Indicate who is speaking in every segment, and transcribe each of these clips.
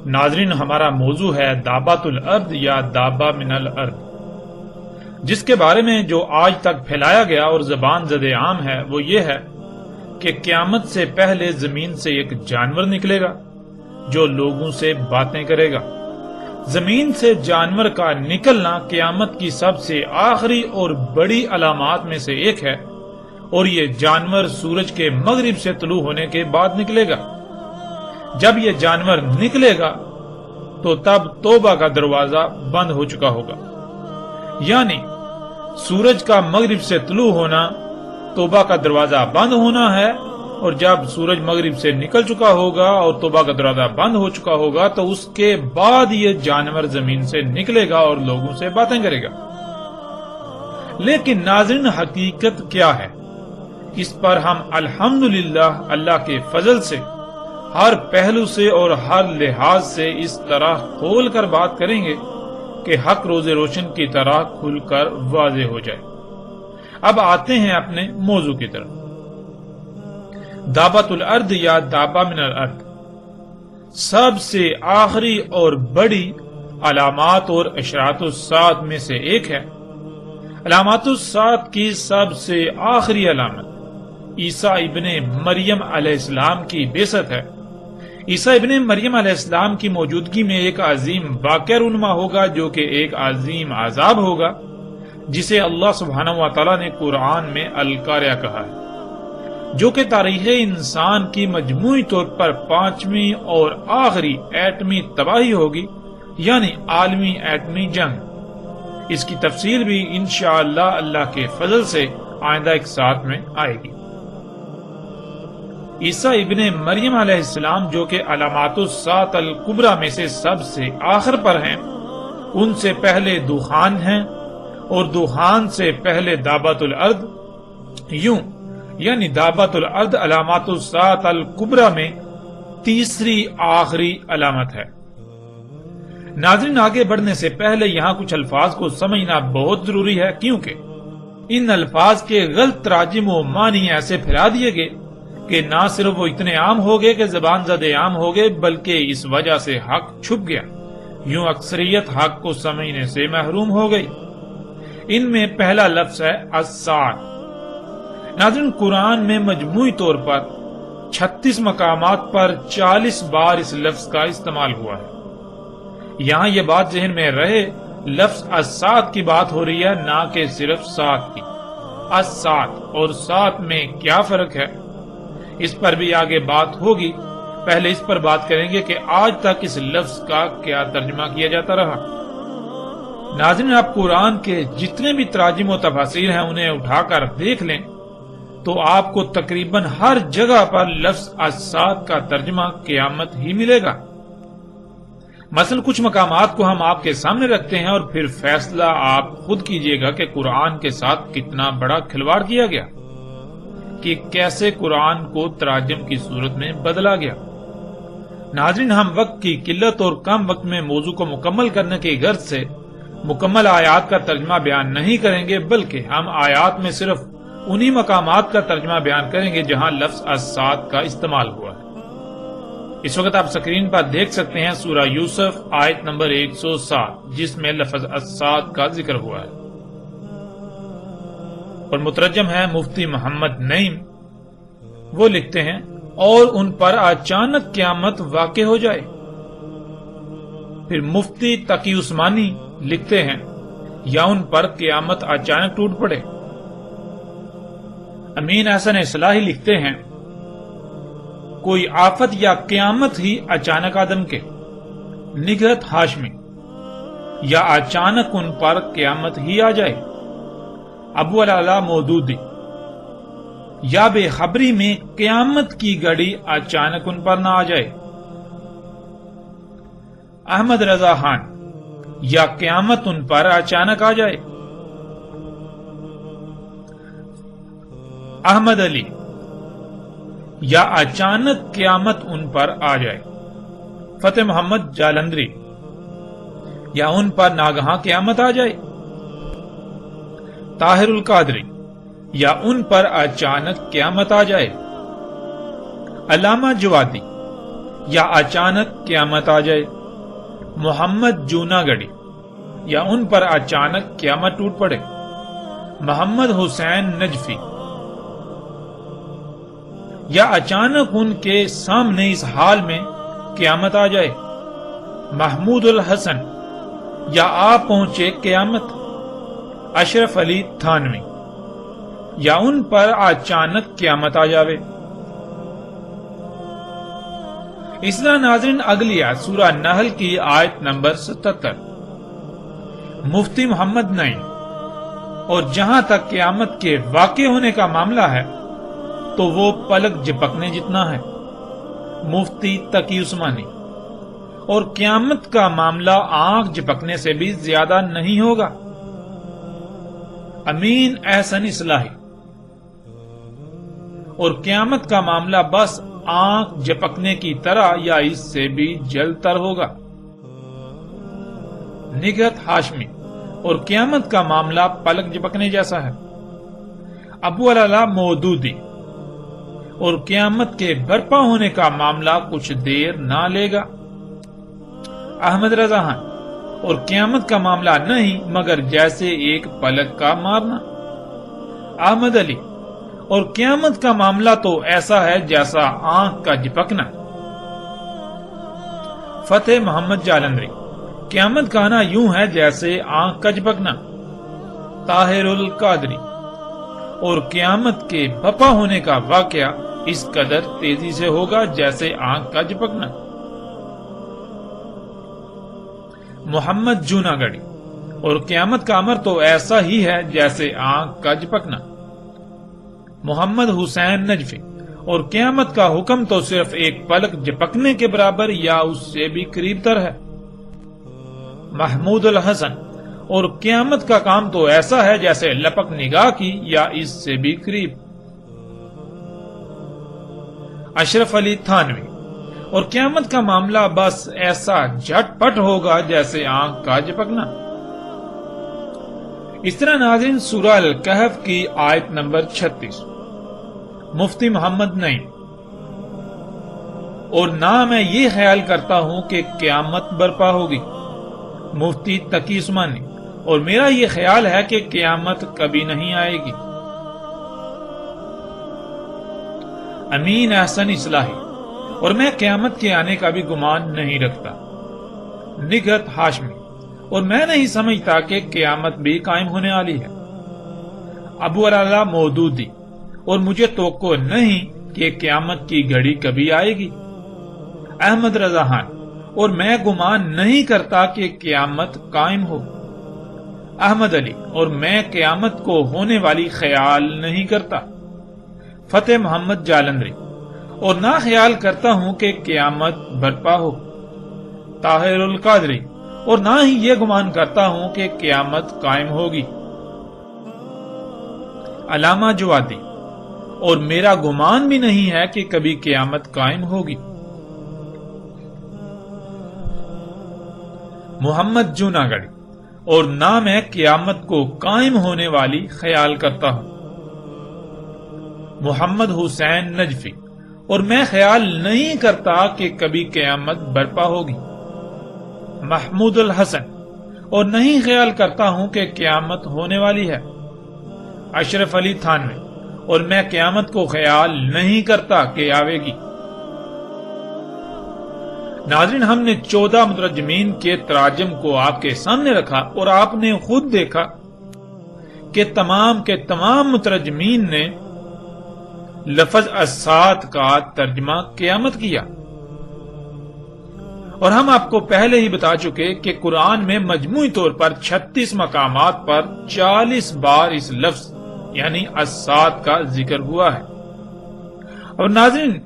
Speaker 1: ناظرین، ہمارا موضوع ہے دابۃ الارض یا دابہ من الارض، جس کے بارے میں جو آج تک پھیلایا گیا اور زبان زد عام ہے وہ یہ ہے کہ قیامت سے پہلے زمین سے ایک جانور نکلے گا جو لوگوں سے باتیں کرے گا۔ زمین سے جانور کا نکلنا قیامت کی سب سے آخری اور بڑی علامات میں سے ایک ہے، اور یہ جانور سورج کے مغرب سے طلوع ہونے کے بعد نکلے گا۔ جب یہ جانور نکلے گا تو تب توبہ کا دروازہ بند ہو چکا ہوگا، یعنی سورج کا مغرب سے طلوع ہونا توبہ کا دروازہ بند ہونا ہے، اور جب سورج مغرب سے نکل چکا ہوگا اور توبہ کا دروازہ بند ہو چکا ہوگا تو اس کے بعد یہ جانور زمین سے نکلے گا اور لوگوں سے باتیں کرے گا۔ لیکن ناظرین، حقیقت کیا ہے؟ اس پر ہم الحمدللہ اللہ کے فضل سے ہر پہلو سے اور ہر لحاظ سے اس طرح کھول کر بات کریں گے کہ حق روز روشن کی طرح کھل کر واضح ہو جائے۔ اب آتے ہیں اپنے موضوع کی طرف۔ دابۃ الارض یا دابہ من الارض سب سے آخری اور بڑی علامات اور اشراط الساعۃ میں سے ایک ہے۔ علامات الساعۃ کی سب سے آخری علامت عیسیٰ ابن مریم علیہ السلام کی بعثت ہے۔ عیسیٰ ابن مریم علیہ السلام کی موجودگی میں ایک عظیم واقعہ رونما ہوگا جو کہ ایک عظیم عذاب ہوگا، جسے اللہ سبحانہ و تعالیٰ نے قرآن میں القاریہ کہا ہے، جو کہ تاریخ انسان کی مجموعی طور پر 5ویں اور آخری ایٹمی تباہی ہوگی، یعنی عالمی ایٹمی جنگ۔ اس کی تفصیل بھی انشاءاللہ اللہ کے فضل سے آئندہ ایک ساتھ میں آئے گی۔ عیسیٰ ابن مریم علیہ السلام جو کہ علامات الساعۃ الکبریٰ میں سے سب سے آخر پر ہیں، ان سے پہلے دخان ہیں، اور دخان سے پہلے دابۃ الارض، یوں یعنی دابۃ الارض علامات الساعۃ الکبریٰ میں تیسری آخری علامت ہے۔ ناظرین، آگے بڑھنے سے پہلے یہاں کچھ الفاظ کو سمجھنا بہت ضروری ہے، کیونکہ ان الفاظ کے غلط تراجم و معنی ایسے پھیلا دیے گئے کہ نہ صرف وہ اتنے عام ہو گئے کہ زبان زد عام ہو گئے، بلکہ اس وجہ سے حق چھپ گیا، یوں اکثریت حق کو سمجھنے سے محروم ہو گئی۔ ان میں پہلا لفظ ہے الساعۃ۔ ناظرین، قرآن میں مجموعی طور پر 36 مقامات پر 40 بار اس لفظ کا استعمال ہوا ہے۔ یہاں یہ بات ذہن میں رہے، لفظ الساعۃ کی بات ہو رہی ہے، نہ کہ صرف سات کی۔ الساعۃ اور سات میں کیا فرق ہے، اس پر بھی آگے بات ہوگی۔ پہلے اس پر بات کریں گے کہ آج تک اس لفظ کا کیا ترجمہ کیا جاتا رہا۔ ناظرین، آپ قرآن کے جتنے بھی تراجم و تفاسیر ہیں انہیں اٹھا کر دیکھ لیں تو آپ کو تقریباً ہر جگہ پر لفظ الساعۃ کا ترجمہ قیامت ہی ملے گا۔ مثلا کچھ مقامات کو ہم آپ کے سامنے رکھتے ہیں اور پھر فیصلہ آپ خود کیجئے گا کہ قرآن کے ساتھ کتنا بڑا کھلواڑ کیا گیا، کہ کیسے قرآن کو تراجم کی صورت میں بدلا گیا۔ ناظرین، ہم وقت کی قلت اور کم وقت میں موضوع کو مکمل کرنے کی غرض سے مکمل آیات کا ترجمہ بیان نہیں کریں گے، بلکہ ہم آیات میں صرف انہی مقامات کا ترجمہ بیان کریں گے جہاں لفظ الساعۃ کا استعمال ہوا ہے۔ اس وقت آپ سکرین پر دیکھ سکتے ہیں سورہ یوسف آیت نمبر 107، جس میں لفظ الساعۃ کا ذکر ہوا ہے، اور مترجم ہے مفتی محمد نعیم۔ وہ لکھتے ہیں، اور ان پر اچانک قیامت واقع ہو جائے۔ پھر مفتی تقی عثمانی لکھتے ہیں، یا ان پر قیامت اچانک ٹوٹ پڑے۔ امین حسن اصلاحی لکھتے ہیں، کوئی آفت یا قیامت ہی اچانک آدم کے۔ نگہت ہاشمی، یا اچانک ان پر قیامت ہی آ جائے۔ ابو العلا مودودی، یا بے خبری میں قیامت کی گھڑی اچانک ان پر نہ آ جائے۔ احمد رضا خان، یا قیامت ان پر اچانک آ جائے۔ احمد علی، یا اچانک قیامت ان پر آ جائے۔ فتح محمد جالندری، یا ان پر ناگہاں قیامت آ جائے۔ طاہر القادری، یا ان پر اچانک قیامت آ جائے۔ علامہ جوادی، یا اچانک قیامت آ جائے، محمد جوناگڑھی، یا ان پر اچانک قیامت ٹوٹ پڑے، محمد حسین نجفی، یا اچانک ان کے سامنے اس حال میں قیامت آ جائے، محمود الحسن، یا آ پہنچے قیامت، اشرف علی تھانوی، یا ان پر اچانک قیامت آ جاوے۔ اس طرح ناظرین اگلی آیت سورہ نحل کی آیت نمبر 77، مفتی محمد نعیم، اور جہاں تک قیامت کے واقع ہونے کا معاملہ ہے تو وہ پلک جھپکنے جتنا ہے، مفتی تقی عثمانی، اور قیامت کا معاملہ آنکھ جھپکنے سے بھی زیادہ نہیں ہوگا، امین احسن اصلاحی، اور قیامت کا معاملہ بس آنکھ جھپکنے کی طرح یا اس سے بھی جلد تر ہوگا، نگہت ہاشمی، اور قیامت کا معاملہ پلک جھپکنے جیسا ہے، ابو العلا مودودی، اور قیامت کے برپا ہونے کا معاملہ کچھ دیر نہ لے گا، احمد رضا خان، اور قیامت کا معاملہ نہیں مگر جیسے ایک پلک کا مارنا، احمد علی، اور قیامت کا معاملہ تو ایسا ہے جیسا آنکھ کا جھپکنا، فتح محمد جالندری، قیامت کا آنا یوں ہے جیسے آنکھ کا جھپکنا، طاہر القادری، اور قیامت کے بپا ہونے کا واقعہ اس قدر تیزی سے ہوگا جیسے آنکھ کا جھپکنا، محمد جوناگڑھی، اور قیامت کا امر تو ایسا ہی ہے جیسے آنکھ کا جھپکنا، محمد حسین نجفی، اور قیامت کا حکم تو صرف ایک پلک جھپکنے کے برابر یا اس سے بھی قریب تر ہے، محمود الحسن، اور قیامت کا کام تو ایسا ہے جیسے لپک نگاہ کی یا اس سے بھی قریب، اشرف علی تھانوی، اور قیامت کا معاملہ بس ایسا جھٹ پٹ ہوگا جیسے آنکھ کا جھپکنا۔ اس طرح ناظرین سورہ الکہف کی آیت نمبر 36، مفتی محمد نعیم، اور نہ میں یہ خیال کرتا ہوں کہ قیامت برپا ہوگی، مفتی تقی عثمانی، اور میرا یہ خیال ہے کہ قیامت کبھی نہیں آئے گی، امین احسن اصلاحی، اور میں قیامت کے آنے کا بھی گمان نہیں رکھتا، نگہت ہاشمی، اور میں نہیں سمجھتا کہ قیامت بھی قائم ہونے والی ہے، ابو العلا مودودی، اور مجھے توقع نہیں کہ قیامت کی گھڑی کبھی آئے گی، احمد رضا خان، اور میں گمان نہیں کرتا کہ قیامت قائم ہو، احمد علی، اور میں قیامت کو ہونے والی خیال نہیں کرتا، فتح محمد جالندری، اور نہ خیال کرتا ہوں کہ قیامت برپا ہو، طاہر القادری، اور نہ ہی یہ گمان کرتا ہوں کہ قیامت قائم ہوگی، علامہ جوادی، اور میرا گمان بھی نہیں ہے کہ کبھی قیامت قائم ہوگی، محمد جوناگڑھی، اور نہ میں قیامت کو قائم ہونے والی خیال کرتا ہوں، محمد حسین نجفی، اور میں خیال نہیں کرتا کہ کبھی قیامت برپا ہوگی، محمود الحسن، اور نہیں خیال کرتا ہوں کہ قیامت ہونے والی ہے، اشرف علی تھانوی، اور میں قیامت کو خیال نہیں کرتا کہ آئے گی۔ ناظرین ہم نے 14 مترجمین کے تراجم کو آپ کے سامنے رکھا اور آپ نے خود دیکھا کہ تمام کے تمام مترجمین نے لفظ الساعۃ کا ترجمہ قیامت کیا، اور ہم آپ کو پہلے ہی بتا چکے کہ قرآن میں مجموعی طور پر 36 مقامات پر 40 بار اس لفظ یعنی الساعۃ کا ذکر ہوا ہے۔ اور ناظرین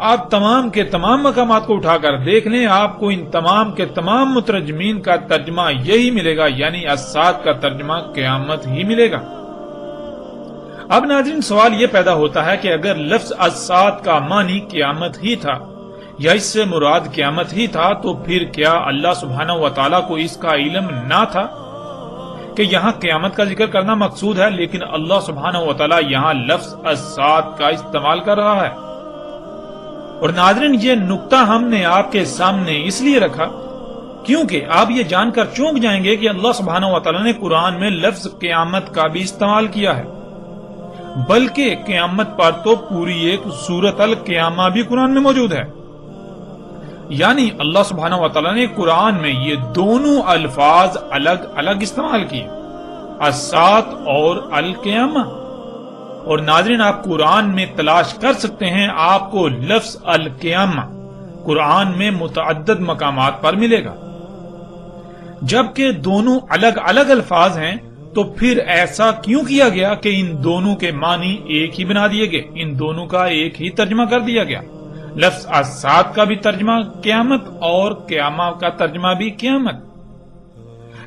Speaker 1: آپ تمام کے تمام مقامات کو اٹھا کر دیکھ لیں، آپ کو ان تمام کے تمام مترجمین کا ترجمہ یہی ملے گا، یعنی الساعۃ کا ترجمہ قیامت ہی ملے گا۔ اب ناظرین سوال یہ پیدا ہوتا ہے کہ اگر لفظ الساعۃ کا معنی قیامت ہی تھا یا اس سے مراد قیامت ہی تھا تو پھر کیا اللہ سبحانہ و تعالیٰ کو اس کا علم نہ تھا کہ یہاں قیامت کا ذکر کرنا مقصود ہے، لیکن اللہ سبحانہ و تعالیٰ یہاں لفظ الساعۃ کا استعمال کر رہا ہے؟ اور ناظرین یہ نقطہ ہم نے آپ کے سامنے اس لیے رکھا کیونکہ آپ یہ جان کر چونک جائیں گے کہ اللہ سبحانہ و تعالیٰ نے قرآن میں لفظ قیامت کا بھی استعمال کیا ہے، بلکہ قیامت پر تو پوری ایک سورۃ القیامہ بھی قرآن میں موجود ہے۔ یعنی اللہ سبحانہ و تعالیٰ نے قرآن میں یہ دونوں الفاظ الگ الگ استعمال کیے، الساعۃ اور القیامہ۔ اور ناظرین آپ قرآن میں تلاش کر سکتے ہیں، آپ کو لفظ القیامہ قرآن میں متعدد مقامات پر ملے گا۔ جبکہ دونوں الگ الگ الفاظ ہیں تو پھر ایسا کیوں کیا گیا کہ ان دونوں کے معنی ایک ہی بنا دیے گئے، ان دونوں کا ایک ہی ترجمہ کر دیا گیا؟ لفظ الساعۃ کا بھی ترجمہ قیامت اور قیامہ کا ترجمہ بھی قیامت۔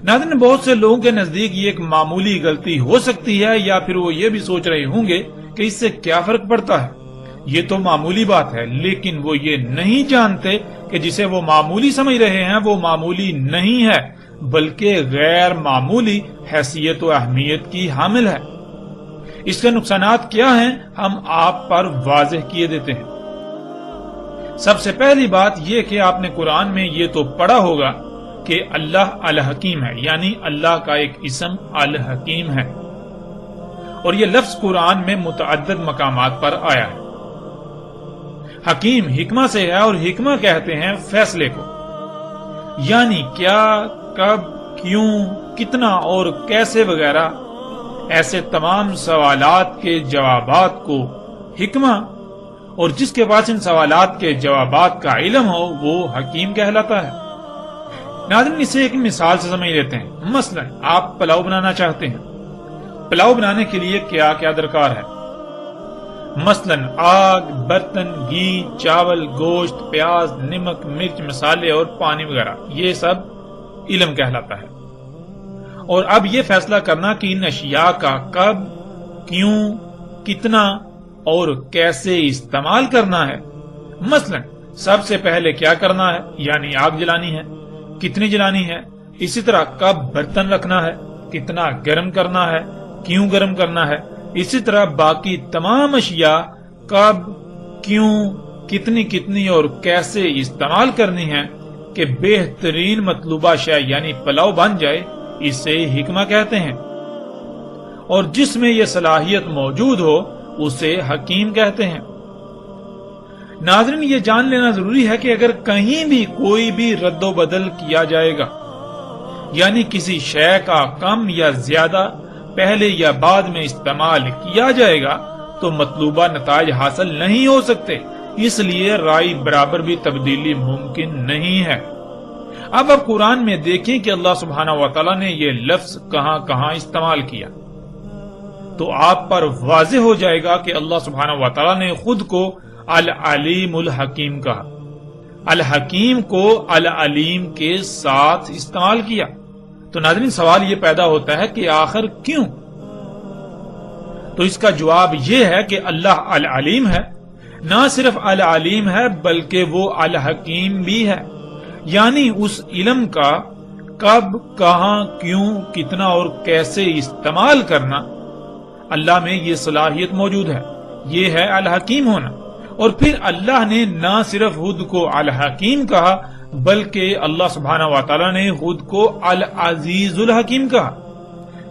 Speaker 1: ناظرین بہت سے لوگوں کے نزدیک یہ ایک معمولی غلطی ہو سکتی ہے، یا پھر وہ یہ بھی سوچ رہے ہوں گے کہ اس سے کیا فرق پڑتا ہے، یہ تو معمولی بات ہے، لیکن وہ یہ نہیں جانتے کہ جسے وہ معمولی سمجھ رہے ہیں وہ معمولی نہیں ہے بلکہ غیر معمولی حیثیت و اہمیت کی حامل ہے۔ اس کے نقصانات کیا ہیں ہم آپ پر واضح کیے دیتے ہیں۔ سب سے پہلی بات یہ کہ آپ نے قرآن میں یہ تو پڑھا ہوگا کہ اللہ الحکیم ہے، یعنی اللہ کا ایک اسم الحکیم ہے، اور یہ لفظ قرآن میں متعدد مقامات پر آیا ہے۔ حکیم حکمہ سے ہے، اور حکمہ کہتے ہیں فیصلے کو، یعنی کیا، کب، کیوں، کتنا اور کیسے وغیرہ ایسے تمام سوالات کے جوابات کو حکمہ، اور جس کے پاس ان سوالات کے جوابات کا علم ہو وہ حکیم کہلاتا ہے۔ ناظرین اسے ایک مثال سے سمجھ لیتے ہیں۔ مثلا آپ پلاؤ بنانا چاہتے ہیں، پلاؤ بنانے کے لیے کیا کیا درکار ہے؟ مثلا آگ، برتن، گھی، چاول، گوشت، پیاز، نمک، مرچ، مسالے اور پانی وغیرہ، یہ سب علم کہلاتا ہے۔ اور اب یہ فیصلہ کرنا کہ ان اشیاء کا کب، کیوں، کتنا اور کیسے استعمال کرنا ہے۔ مثلا سب سے پہلے کیا کرنا ہے، یعنی آگ جلانی ہے، کتنی جلانی ہے، اسی طرح کب برتن رکھنا ہے، کتنا گرم کرنا ہے، کیوں گرم کرنا ہے، اسی طرح باقی تمام اشیاء کب، کیوں، کتنی کتنی اور کیسے استعمال کرنی ہے کہ بہترین مطلوبہ شے یعنی پلاؤ بن جائے، اسے حکمہ کہتے ہیں۔ اور جس میں یہ صلاحیت موجود ہو اسے حکیم کہتے ہیں۔ ناظرین یہ جان لینا ضروری ہے کہ اگر کہیں بھی کوئی بھی رد و بدل کیا جائے گا، یعنی کسی شے کا کم یا زیادہ پہلے یا بعد میں استعمال کیا جائے گا تو مطلوبہ نتائج حاصل نہیں ہو سکتے، اس لیے رائے برابر بھی تبدیلی ممکن نہیں ہے۔ اب قرآن میں دیکھیں کہ اللہ سبحانہ و تعالیٰ نے یہ لفظ کہاں کہاں استعمال کیا، تو آپ پر واضح ہو جائے گا کہ اللہ سبحانہ و تعالیٰ نے خود کو العلیم الحکیم کہا، الحکیم کو العلیم کے ساتھ استعمال کیا۔ تو ناظرین سوال یہ پیدا ہوتا ہے کہ آخر کیوں؟ تو اس کا جواب یہ ہے کہ اللہ العلیم ہے، نہ صرف العلیم ہے بلکہ وہ الحکیم بھی ہے، یعنی اس علم کا کب، کہاں، کیوں، کتنا اور کیسے استعمال کرنا اللہ میں یہ صلاحیت موجود ہے، یہ ہے الحکیم ہونا۔ اور پھر اللہ نے نہ صرف خود کو الحکیم کہا بلکہ اللہ سبحانہ و تعالیٰ نے خود کو العزیز الحکیم کہا،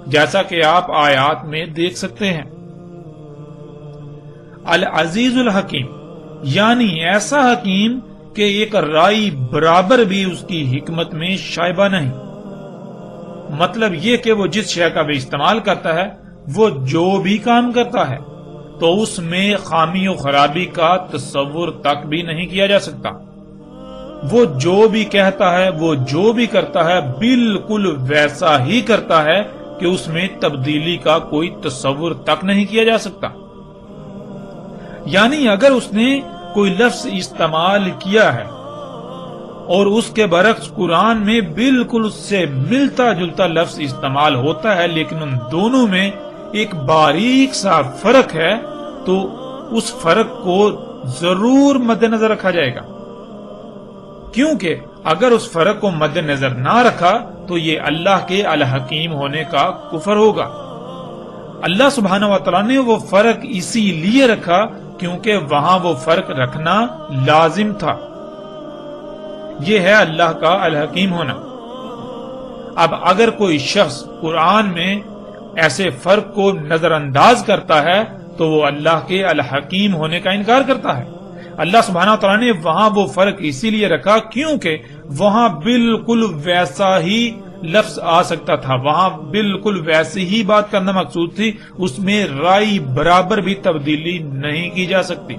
Speaker 1: جیسا کہ آپ آیات میں دیکھ سکتے ہیں۔ العزیز الحکیم یعنی ایسا حکیم کہ ایک رائی برابر بھی اس کی حکمت میں شائبہ نہیں، مطلب یہ کہ وہ جس شے کا بھی استعمال کرتا ہے، وہ جو بھی کام کرتا ہے تو اس میں خامی و خرابی کا تصور تک بھی نہیں کیا جا سکتا۔ وہ جو بھی کہتا ہے، وہ جو بھی کرتا ہے بالکل ویسا ہی کرتا ہے کہ اس میں تبدیلی کا کوئی تصور تک نہیں کیا جا سکتا۔ یعنی اگر اس نے کوئی لفظ استعمال کیا ہے اور اس کے برعکس قرآن میں بالکل اس سے ملتا جلتا لفظ استعمال ہوتا ہے لیکن ان دونوں میں ایک باریک سا فرق ہے، تو اس فرق کو ضرور مد نظر رکھا جائے گا، کیونکہ اگر اس فرق کو مد نظر نہ رکھا تو یہ اللہ کے الحکیم ہونے کا کفر ہوگا۔ اللہ سبحانہ و تعالیٰ نے وہ فرق اسی لیے رکھا کیونکہ وہاں وہ فرق رکھنا لازم تھا۔ یہ ہے اللہ کا الحکیم ہونا۔ اب اگر کوئی شخص قرآن میں ایسے فرق کو نظر انداز کرتا ہے تو وہ اللہ کے الحکیم ہونے کا انکار کرتا ہے۔ اللہ سبحانہ وتعالیٰ نے وہاں وہ فرق اسی لیے رکھا کیونکہ وہاں بالکل ویسا ہی لفظ آ سکتا تھا، وہاں بالکل ویسی ہی بات کرنا مقصود تھی، اس میں رائی برابر بھی تبدیلی نہیں کی جا سکتی۔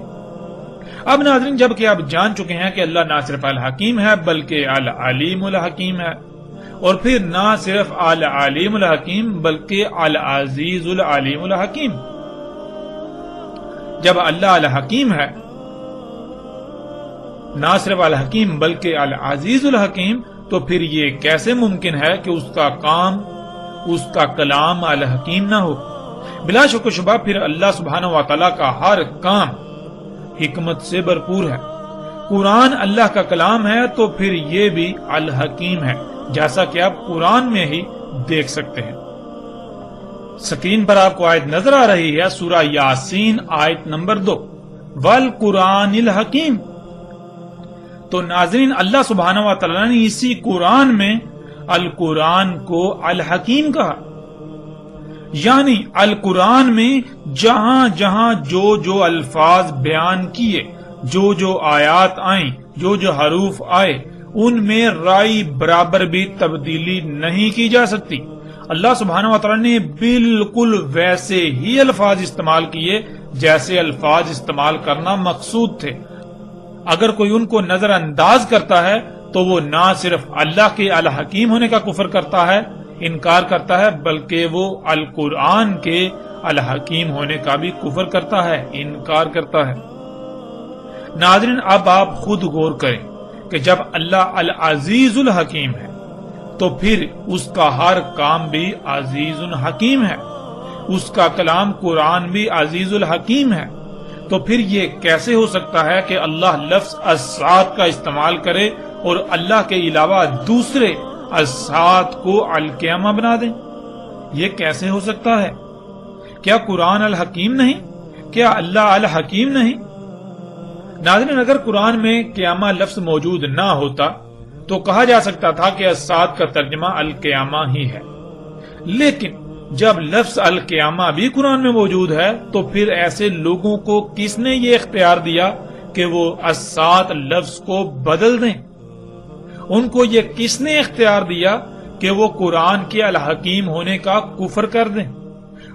Speaker 1: اب ناظرین، جب کہ آپ جان چکے ہیں کہ اللہ نہ صرف الحکیم ہے بلکہ العلیم الحکیم ہے، اور پھر نہ صرف العلیم الحکیم بلکہ العزیز العلیم الحکیم، جب اللہ الحکیم ہے، نہ صرف الحکیم بلکہ العزیز الحکیم، تو پھر یہ کیسے ممکن ہے کہ اس کا کام، اس کا کلام الحکیم نہ ہو؟ بلا شک و شبہ پھر اللہ سبحانہ و تعالیٰ کا ہر کام حکمت سے بھرپور ہے۔ قرآن اللہ کا کلام ہے تو پھر یہ بھی الحکیم ہے، جیسا کہ آپ قرآن میں ہی دیکھ سکتے ہیں۔ سکرین پر آپ کو آیت نظر آ رہی ہے، سورہ یاسین آیت نمبر 2، والقرآن الحکیم۔ تو ناظرین، اللہ سبحانہ و تعالیٰ نے اسی قرآن میں القرآن کو الحکیم کہا، یعنی القرآن میں جہاں جہاں جو جو الفاظ بیان کیے، جو جو آیات آئیں، جو جو حروف آئے، ان میں رائی برابر بھی تبدیلی نہیں کی جا سکتی۔ اللہ سبحانہ و تعالیٰ نے بالکل ویسے ہی الفاظ استعمال کیے جیسے الفاظ استعمال کرنا مقصود تھے۔ اگر کوئی ان کو نظر انداز کرتا ہے تو وہ نہ صرف اللہ کے الحکیم ہونے کا کفر کرتا ہے، انکار کرتا ہے، بلکہ وہ القرآن کے الحکیم ہونے کا بھی کفر کرتا ہے، انکار کرتا ہے۔ ناظرین، اب آپ خود غور کریں کہ جب اللہ العزیز الحکیم ہے تو پھر اس کا ہر کام بھی عزیز الحکیم ہے، اس کا کلام قرآن بھی عزیز الحکیم ہے، تو پھر یہ کیسے ہو سکتا ہے کہ اللہ لفظ السات کا استعمال کرے اور اللہ کے علاوہ دوسرے السات کو القیامہ بنا دیں؟ یہ کیسے ہو سکتا ہے؟ کیا قرآن الحکیم نہیں؟ کیا اللہ الحکیم نہیں؟ ناظرین، اگر قرآن میں قیامہ لفظ موجود نہ ہوتا تو کہا جا سکتا تھا کہ السات کا ترجمہ القیامہ ہی ہے، لیکن جب لفظ القیامہ بھی قرآن میں موجود ہے تو پھر ایسے لوگوں کو کس نے یہ اختیار دیا کہ وہ السات لفظ کو بدل دیں؟ ان کو یہ کس نے اختیار دیا کہ وہ قرآن کے الحکیم ہونے کا کفر کر دیں؟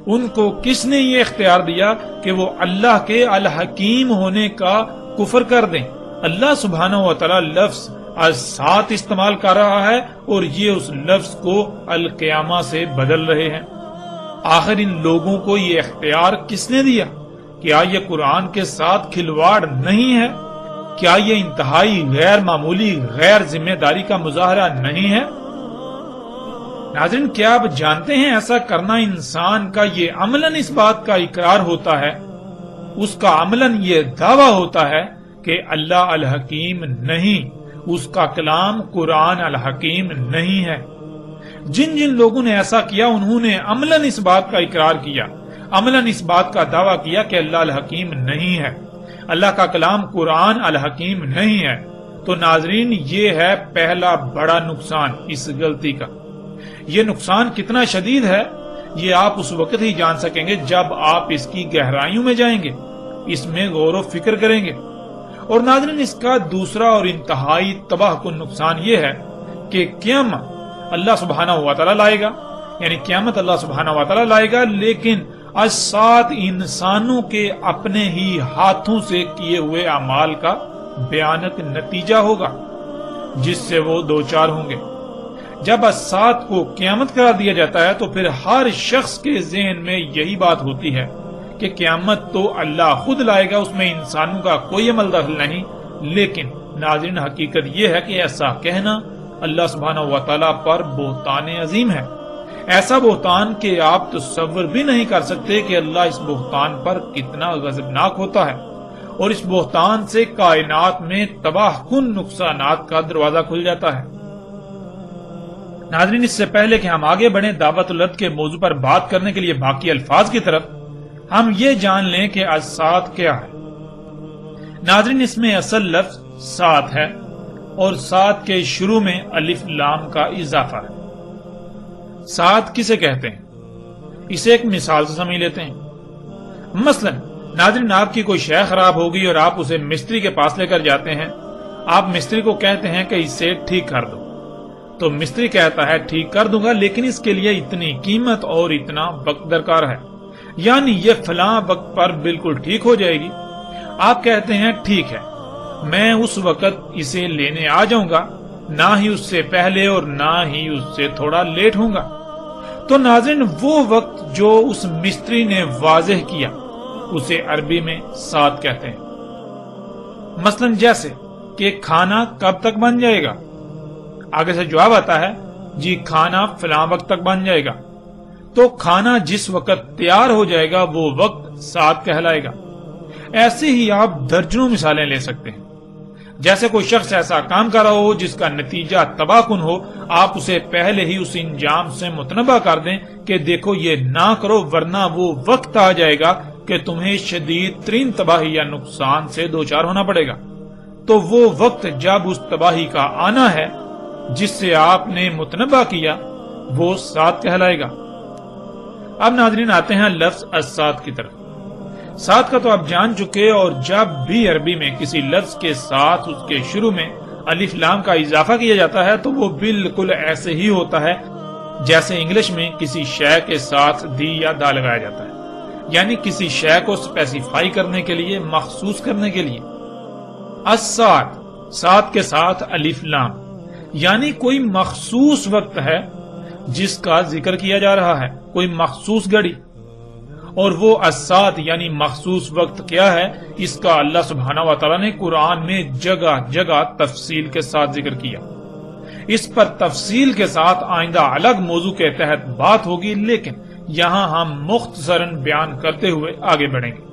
Speaker 1: ان کو کس نے یہ اختیار دیا کہ وہ اللہ کے الحکیم ہونے کا کفر کر دیں؟ اللہ سبحانہ و تعالی لفظ السات استعمال کر رہا ہے اور یہ اس لفظ کو القیامہ سے بدل رہے ہیں۔ آخر ان لوگوں کو یہ اختیار کس نے دیا؟ کیا یہ قرآن کے ساتھ کھلواڑ نہیں ہے؟ کیا یہ انتہائی غیر معمولی غیر ذمہ داری کا مظاہرہ نہیں ہے؟ ناظرین، کیا آپ جانتے ہیں ایسا کرنا انسان کا یہ عملاً اس بات کا اقرار ہوتا ہے، اس کا عملاً یہ دعویٰ ہوتا ہے کہ اللہ الحکیم نہیں، اس کا کلام قرآن الحکیم نہیں ہے۔ جن جن لوگوں نے ایسا کیا انہوں نے عملاً اس بات کا اقرار کیا، عملاً اس بات کا دعویٰ کیا کہ اللہ الحکیم نہیں ہے، اللہ کا کلام قرآن الحکیم نہیں ہے۔ تو ناظرین، یہ ہے پہلا بڑا نقصان اس غلطی کا۔ یہ نقصان کتنا شدید ہے یہ آپ اس وقت ہی جان سکیں گے جب آپ اس کی گہرائیوں میں جائیں گے، اس میں غور و فکر کریں گے۔ اور ناظرین، اس کا دوسرا اور انتہائی تباہ کن نقصان یہ ہے کہ قیامت اللہ سبحانہ و تعالیٰ لائے گا، یعنی قیامت اللہ سبحانہ و تعالیٰ لائے گا، لیکن السات انسانوں کے اپنے ہی ہاتھوں سے کیے ہوئے اعمال کا بیانت نتیجہ ہوگا جس سے وہ دوچار ہوں گے۔ جب السات کو قیامت قرار دیا جاتا ہے تو پھر ہر شخص کے ذہن میں یہی بات ہوتی ہے کہ قیامت تو اللہ خود لائے گا، اس میں انسانوں کا کوئی عمل دخل نہیں۔ لیکن ناظرین، حقیقت یہ ہے کہ ایسا کہنا اللہ سبحانہ و تعالیٰ پر بہتان عظیم ہے، ایسا بہتان کہ آپ تصور بھی نہیں کر سکتے کہ اللہ اس بہتان پر کتنا غضبناک ہوتا ہے، اور اس بہتان سے کائنات میں تباہ کن نقصانات کا دروازہ کھل جاتا ہے۔ ناظرین، اس سے پہلے کہ ہم آگے بڑھیں دعوت الارض کے موضوع پر بات کرنے کے لیے باقی الفاظ کی طرف، ہم یہ جان لیں کہ السات کیا ہے۔ ناظرین اس میں اصل لفظ سات ہے اور سات کے شروع میں الف لام کا اضافہ ہے۔ سات کسے کہتے ہیں اسے ایک مثال سے سمجھ لیتے ہیں۔ مثلا ناظرین آپ کی کوئی شے خراب ہوگی اور آپ اسے مستری کے پاس لے کر جاتے ہیں۔ آپ مستری کو کہتے ہیں کہ اسے ٹھیک کر دو، تو مستری کہتا ہے ٹھیک کر دوں گا لیکن اس کے لیے اتنی قیمت اور اتنا وقت درکار ہے، یعنی یہ فلاں وقت پر بالکل ٹھیک ہو جائے گی۔ آپ کہتے ہیں ٹھیک ہے، میں اس وقت اسے لینے آ جاؤں گا، نہ ہی اس سے پہلے اور نہ ہی اس سے تھوڑا لیٹ ہوں گا۔ تو ناظرین وہ وقت جو اس مستری نے واضح کیا اسے عربی میں سات کہتے ہیں۔ مثلا جیسے کہ کھانا کب تک بن جائے گا، آگے سے جواب آتا ہے جی کھانا فلاں وقت تک بن جائے گا، تو کھانا جس وقت تیار ہو جائے گا وہ وقت سات کہلائے گا۔ ایسے ہی آپ درجنوں مثالیں لے سکتے ہیں۔ جیسے کوئی شخص ایسا کام کر رہا ہو جس کا نتیجہ تباہ کن ہو، آپ اسے پہلے ہی اس انجام سے متنبہ کر دیں کہ دیکھو یہ نہ کرو ورنہ وہ وقت آ جائے گا کہ تمہیں شدید ترین تباہی یا نقصان سے دوچار ہونا پڑے گا۔ تو وہ وقت جب اس تباہی کا آنا ہے جس سے آپ نے متنبہ کیا وہ سات کہلائے گا۔ اب ناظرین آتے ہیں لفظ السات کی طرف۔ سات کا تو آپ جان چکے، اور جب بھی عربی میں کسی لفظ کے ساتھ اس کے شروع میں الف لام کا اضافہ کیا جاتا ہے تو وہ بالکل ایسے ہی ہوتا ہے جیسے انگلش میں کسی شے کے ساتھ دی یا دا لگایا جاتا ہے، یعنی کسی شے کو اسپیسیفائی کرنے کے لیے، مخصوص کرنے کے لیے۔ السات، سات کے ساتھ الف لام، یعنی کوئی مخصوص وقت ہے جس کا ذکر کیا جا رہا ہے، کوئی مخصوص گھڑی۔ اور وہ السات یعنی مخصوص وقت کیا ہے، اس کا اللہ سبحانہ و تعالیٰ نے قرآن میں جگہ جگہ تفصیل کے ساتھ ذکر کیا۔ اس پر تفصیل کے ساتھ آئندہ الگ موضوع کے تحت بات ہوگی، لیکن یہاں ہم مختصراً بیان کرتے ہوئے آگے بڑھیں گے۔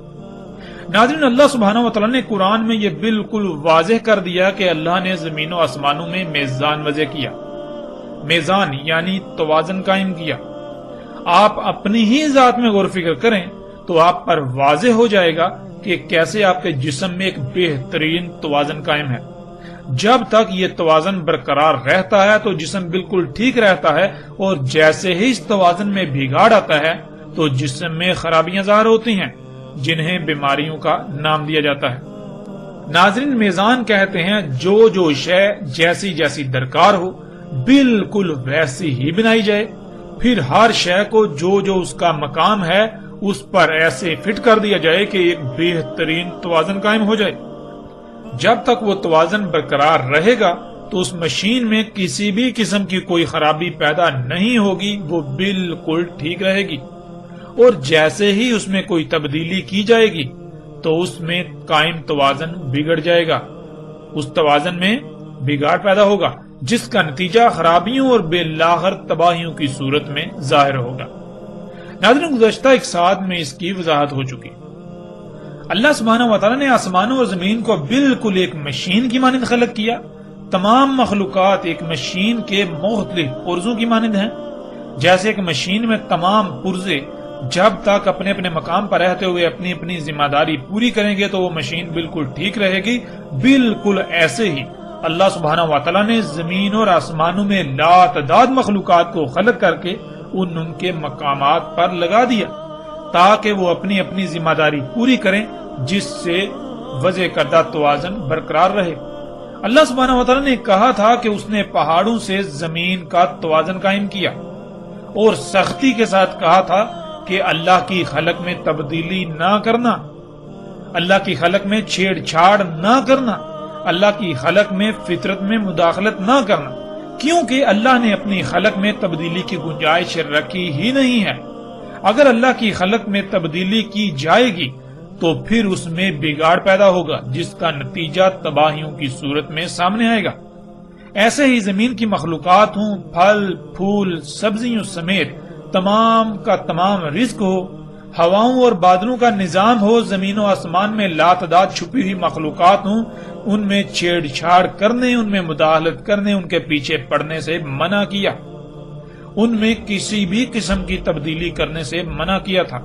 Speaker 1: ناظرین اللہ سبحانہ و تعالیٰ نے قرآن میں یہ بالکل واضح کر دیا کہ اللہ نے زمین و آسمانوں میں میزان وضع کیا، میزان یعنی توازن قائم کیا۔ آپ اپنی ہی ذات میں غور و فکر کریں تو آپ پر واضح ہو جائے گا کہ کیسے آپ کے جسم میں ایک بہترین توازن قائم ہے۔ جب تک یہ توازن برقرار رہتا ہے تو جسم بالکل ٹھیک رہتا ہے، اور جیسے ہی اس توازن میں بگاڑ آتا ہے تو جسم میں خرابیاں ظاہر ہوتی ہیں جنہیں بیماریوں کا نام دیا جاتا ہے۔ ناظرین میزان کہتے ہیں جو شے جیسی جیسی درکار ہو بالکل ویسی ہی بنائی جائے، پھر ہر شے کو جو اس کا مقام ہے اس پر ایسے فٹ کر دیا جائے کہ ایک بہترین توازن قائم ہو جائے۔ جب تک وہ توازن برقرار رہے گا تو اس مشین میں کسی بھی قسم کی کوئی خرابی پیدا نہیں ہوگی، وہ بالکل ٹھیک رہے گی۔ اور جیسے ہی اس میں کوئی تبدیلی کی جائے گی تو اس میں قائم توازن بگڑ جائے گا، اس توازن میں بگاڑ پیدا ہوگا جس کا نتیجہ خرابیوں اور بالآخر تباہیوں کی صورت میں ظاہر ہوگا۔ ناظرین گزشتہ ایک ساتھ میں اس کی وضاحت ہو چکی۔ اللہ سبحانہ و تعالیٰ نے آسمانوں اور زمین کو بالکل ایک مشین کی مانند خلق کیا۔ تمام مخلوقات ایک مشین کے مختلف پرزوں کی مانند ہیں۔ جیسے ایک مشین میں تمام پرزے جب تک اپنے اپنے مقام پر رہتے ہوئے اپنی اپنی ذمہ داری پوری کریں گے تو وہ مشین بالکل ٹھیک رہے گی، بالکل ایسے ہی اللہ سبحانہ و تعالیٰ نے زمین اور آسمانوں میں لاتعداد مخلوقات کو خلق کر کے ان کے مقامات پر لگا دیا تاکہ وہ اپنی اپنی ذمہ داری پوری کریں، جس سے وضع کردہ توازن برقرار رہے۔ اللہ سبحانہ و تعالیٰ نے کہا تھا کہ اس نے پہاڑوں سے زمین کا توازن قائم کیا، اور سختی کے ساتھ کہا تھا کہ اللہ کی خلق میں تبدیلی نہ کرنا، اللہ کی خلق میں چھیڑ چھاڑ نہ کرنا، اللہ کی خلق میں فطرت میں مداخلت نہ کرنا، کیونکہ اللہ نے اپنی خلق میں تبدیلی کی گنجائش رکھی ہی نہیں ہے۔ اگر اللہ کی خلق میں تبدیلی کی جائے گی تو پھر اس میں بگاڑ پیدا ہوگا جس کا نتیجہ تباہیوں کی صورت میں سامنے آئے گا۔ ایسے ہی زمین کی مخلوقات ہوں، پھل پھول سبزیوں سمیت تمام کا تمام رزق ہو، ہواؤں اور بادلوں کا نظام ہو، زمین و آسمان میں لاتعداد چھپی ہوئی مخلوقات ہوں، ان میں چھیڑ چھاڑ کرنے، ان میں مداخلت کرنے، ان کے پیچھے پڑنے سے منع کیا، ان میں کسی بھی قسم کی تبدیلی کرنے سے منع کیا تھا،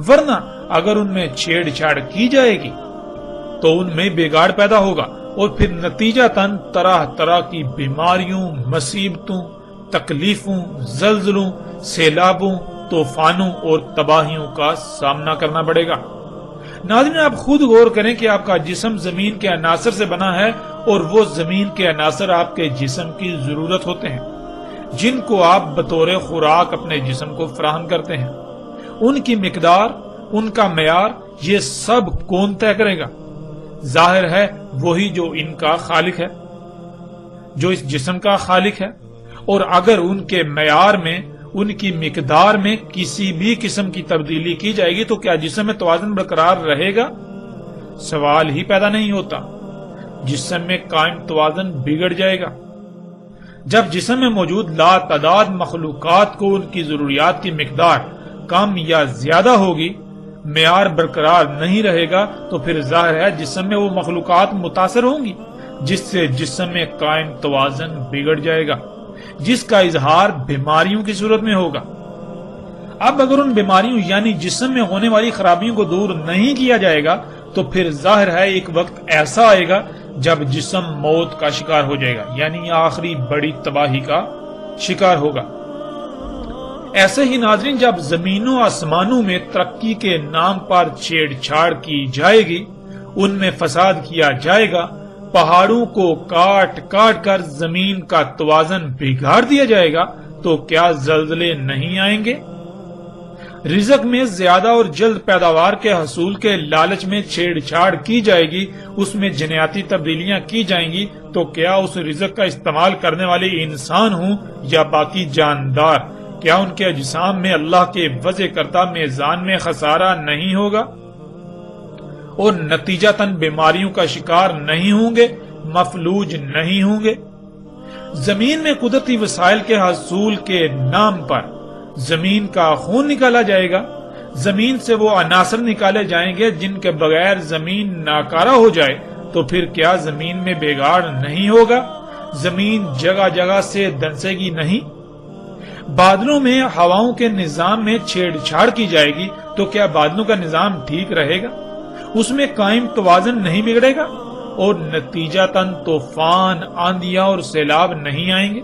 Speaker 1: ورنہ اگر ان میں چھیڑ چھاڑ کی جائے گی تو ان میں بگاڑ پیدا ہوگا اور پھر نتیجتاً طرح طرح کی بیماریوں، مصیبتوں، تکلیفوں، زلزلوں، سیلابوں، طوفانوں اور تباہیوں کا سامنا کرنا پڑے گا۔ ناظرین، آپ خود غور کریں کہ آپ کا جسم زمین کے عناصر سے بنا ہے اور وہ زمین کے عناصر آپ کے جسم کی ضرورت ہوتے ہیں، جن کو آپ بطور خوراک اپنے جسم کو فراہم کرتے ہیں۔ ان کی مقدار، ان کا معیار، یہ سب کون طے کرے گا؟ ظاہر ہے وہی جو ان کا خالق ہے، جو اس جسم کا خالق ہے۔ اور اگر ان کے معیار میں، ان کی مقدار میں کسی بھی قسم کی تبدیلی کی جائے گی تو کیا جسم میں توازن برقرار رہے گا؟ سوال ہی پیدا نہیں ہوتا۔ جسم میں قائم توازن بگڑ جائے گا۔ جب جسم میں موجود لا تعداد مخلوقات کو ان کی ضروریات کی مقدار کم یا زیادہ ہوگی، معیار برقرار نہیں رہے گا، تو پھر ظاہر ہے جسم میں وہ مخلوقات متاثر ہوں گی، جس سے جسم میں قائم توازن بگڑ جائے گا، جس کا اظہار بیماریوں کی صورت میں ہوگا۔ اب اگر ان بیماریوں یعنی جسم میں ہونے والی خرابیوں کو دور نہیں کیا جائے گا تو پھر ظاہر ہے ایک وقت ایسا آئے گا جب جسم موت کا شکار ہو جائے گا، یعنی آخری بڑی تباہی کا شکار ہوگا۔ ایسے ہی ناظرین، جب زمینوں آسمانوں میں ترقی کے نام پر چھیڑ چھاڑ کی جائے گی، ان میں فساد کیا جائے گا، پہاڑوں کو کاٹ کاٹ کر زمین کا توازن بگاڑ دیا جائے گا، تو کیا زلزلے نہیں آئیں گے؟ رزق میں زیادہ اور جلد پیداوار کے حصول کے لالچ میں چھیڑ چھاڑ کی جائے گی، اس میں جنیاتی تبدیلیاں کی جائیں گی، تو کیا اس رزق کا استعمال کرنے والے انسان ہوں یا باقی جاندار، کیا ان کے اجسام میں اللہ کے وضع کردہ میزان میں خسارہ نہیں ہوگا اور نتیجتاً بیماریوں کا شکار نہیں ہوں گے، مفلوج نہیں ہوں گے؟ زمین میں قدرتی وسائل کے حصول کے نام پر زمین کا خون نکالا جائے گا، زمین سے وہ عناصر نکالے جائیں گے جن کے بغیر زمین ناکارہ ہو جائے، تو پھر کیا زمین میں بگاڑ نہیں ہوگا؟ زمین جگہ جگہ سے دنسے گی نہیں؟ بادلوں میں ہواؤں کے نظام میں چھیڑ چھاڑ کی جائے گی تو کیا بادلوں کا نظام ٹھیک رہے گا؟ اس میں قائم توازن نہیں بگڑے گا اور نتیجتاً طوفان، آندھیاں اور سیلاب نہیں آئیں گے؟